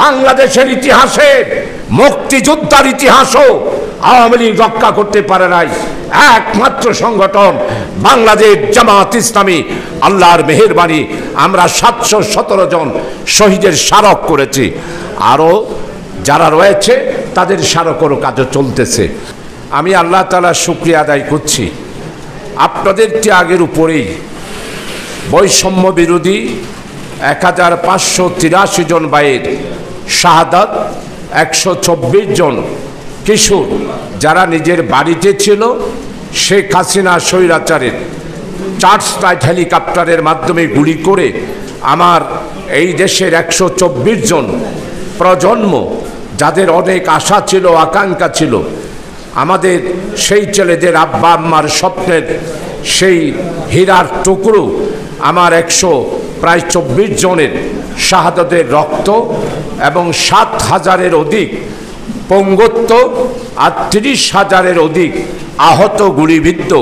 বাংলাদেশের ইতিহাসে মুক্তিযোদ্ধার ইতিহাসও আওয়ামী লীগ রক্ষা করতে পারে নাই। একমাত্র সংগঠন বাংলাদেশ জামাত ইসলামী। আল্লাহর মেহেরবানি আমরা 717 জন শহীদের স্মারক করেছি। আরও যারা রয়েছে তাদের স্মারকেরও কাজও চলতেছে। আমি আল্লাহ তাআলার শুকরিয়া আদায় করছি আপনাদের ত্যাগের উপরেই বৈষম্য বিরোধী 1583 জন ভাইয়ের শাহাদাত, 124 জন কিশোর যারা নিজের বাড়িতে ছিল শেখ হাসিনা স্বৈরাচারের চার্জ ফ্লাইট হেলিকপ্টারের মাধ্যমে গুলি করে আমার এই দেশের 124 জন প্রজন্ম যাদের অনেক আশা ছিল, আকাঙ্ক্ষা ছিল, আমাদের সেই ছেলেদের আব্বা আম্মার স্বপ্নের সেই হীরার টুকরো আমার 124 জনের শাহাদাতের রক্ত এবং 7,000-এর অধিক পঙ্গুত্ব আর 30,000-এর অধিক আহত গুলিবিদ্ধ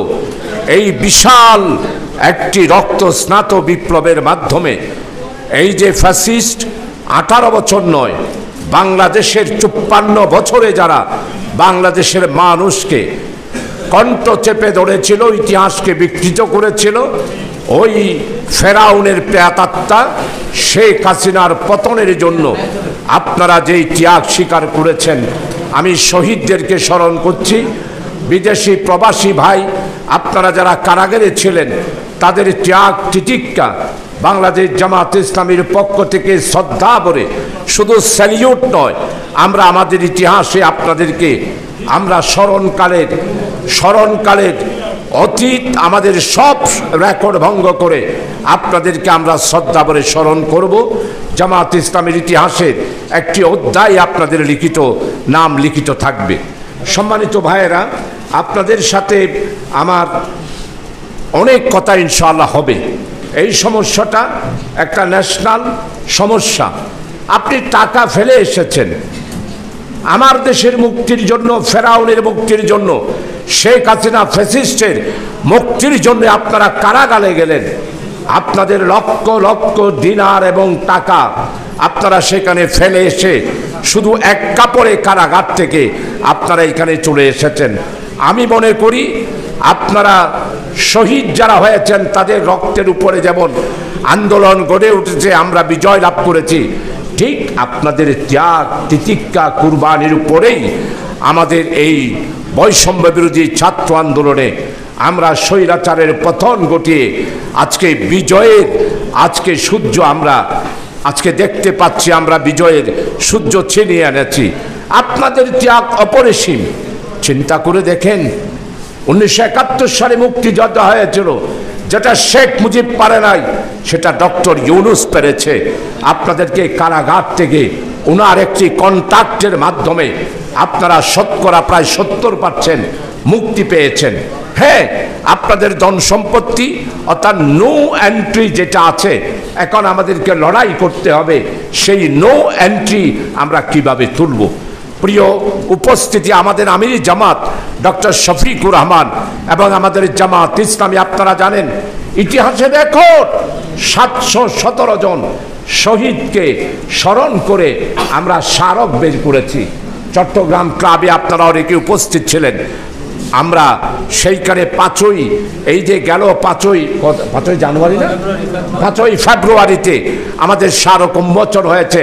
এই বিশাল একটি রক্ত স্নাত বিপ্লবের মাধ্যমে এই যে ফ্যাসিস্ট 18 বছর নয়, বাংলাদেশের 54 বছরে যারা বাংলাদেশের মানুষকে কণ্ঠ চেপে ধরেছিল, ইতিহাসকে বিকৃত করেছিল, ওই ফেরাউনের প্রেতাত্মা শেখ হাসিনার পতনের জন্য আপনারা যেই ত্যাগ স্বীকার করেছেন, আমি শহীদদেরকে স্মরণ করছি। বিদেশি প্রবাসী ভাই আপনারা যারা কারাগারে ছিলেন তাদের ত্যাগ তিতিক্ষা বাংলাদেশ জামাত ইসলামীর পক্ষ থেকে শ্রদ্ধা ভরে শুধু স্যালিউট নয়, আমরা আমাদের ইতিহাসে আপনাদেরকে আমরা স্মরণকালের অতীত আমাদের সব রেকর্ড ভঙ্গ করে আপনাদেরকে আমরা শ্রদ্ধা ভরে স্মরণ করব। জামাত ইসলামের ইতিহাসের একটি অধ্যায় আপনাদের নাম লিখিত থাকবে। সম্মানিত ভাইয়েরা, আপনাদের সাথে আমার অনেক কথা ইনশাআল্লাহ হবে। এই সমস্যাটা একটা ন্যাশনাল সমস্যা। আপনি টাকা ফেলে এসেছেন আমার দেশের মুক্তির জন্য, ফেরাউনের মুক্তির জন্য, শেখ হাসিনা ফ্যাসিস্টের মুক্তির জন্য আপনারা কারাগারে গেলেন। আপনাদের লক্ষ লক্ষ দিনার এবং টাকা আপনারা সেখানে ফেলে এসে শুধু এক কাপড়ে কারাগার থেকে আপনারা এখানে চলে এসেছেন। আমি মনে করি আপনারা শহীদ যারা হয়েছেন তাদের রক্তের উপরে যেমন আন্দোলন গড়ে উঠেছে, আমরা বিজয় লাভ করেছি, ঠিক আপনাদের ত্যাগ তিতিক্ষা কুরবানির উপরেই আমাদের এই বৈষম্য বিরোধী ছাত্র আন্দোলনে আমরা স্বৈরাচারের পতন ঘটিয়ে আজকে বিজয়ের সূর্য আমরা আজকে দেখতে পাচ্ছি। আমরা বিজয়ের সূর্য ছিনিয়ে এনেছি। আপনাদের ত্যাগ অপরিসীম। চিন্তা করে দেখেন, 1971 সালে মুক্তিযুদ্ধ হয়েছিল, যেটা শেখ মুজিব পারে নাই সেটা ডক্টর ইউনূস পেরেছে। আপনাদেরকে কারাগার থেকে ওনার একটি কন্ট্রাক্টের মাধ্যমে আপনারা শতকরা প্রায় 70% মুক্তি পেয়েছেন। হ্যাঁ, আপনাদের ধন সম্পত্তি অর্থাৎ নো এন্ট্রি যেটা আছে, এখন আমাদেরকে লড়াই করতে হবে সেই নো এন্ট্রি আমরা কিভাবে তুলব। প্রিয় উপস্থিতি, আমাদের আমির জামাত ডক্টর শফিকুর রহমান এবং আমাদের জামাত ইসলামী, আপনারা জানেন ইতিহাসে দেখুন 717 জন শহীদকে স্মরণ করে আমরা স্মারক বের করেছি। চট্টগ্রাম ক্লাবে আপনারা অনেকে উপস্থিত ছিলেন। আমরা সেইখানে 5ই এই যে গেল 5ই জানুয়ারি না 5ই ফেব্রুয়ারিতে আমাদের স্মারক উন্মোচন হয়েছে।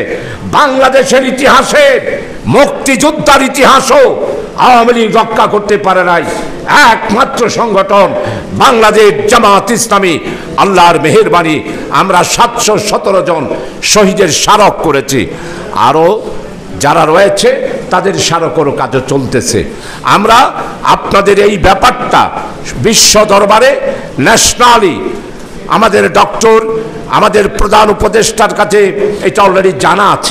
বাংলাদেশের ইতিহাসে মুক্তিযোদ্ধার ইতিহাসও আওয়ামী লীগ রক্ষা করতে পারে নাই। একমাত্র সংগঠন বাংলাদেশ জামাত ইসলামী। আল্লাহর মেহেরবানি আমরা 717 জন শহীদের স্মারক করেছি। আরও যারা রয়েছে তাদের স্মারকেরও কাজও চলতেছে। আমরা আপনাদের এই ব্যাপারটা বিশ্ব দরবারে ন্যাশনালি আমাদের ডক্টর, আমাদের প্রধান উপদেষ্টার কাছে এটা অলরেডি জানা আছে।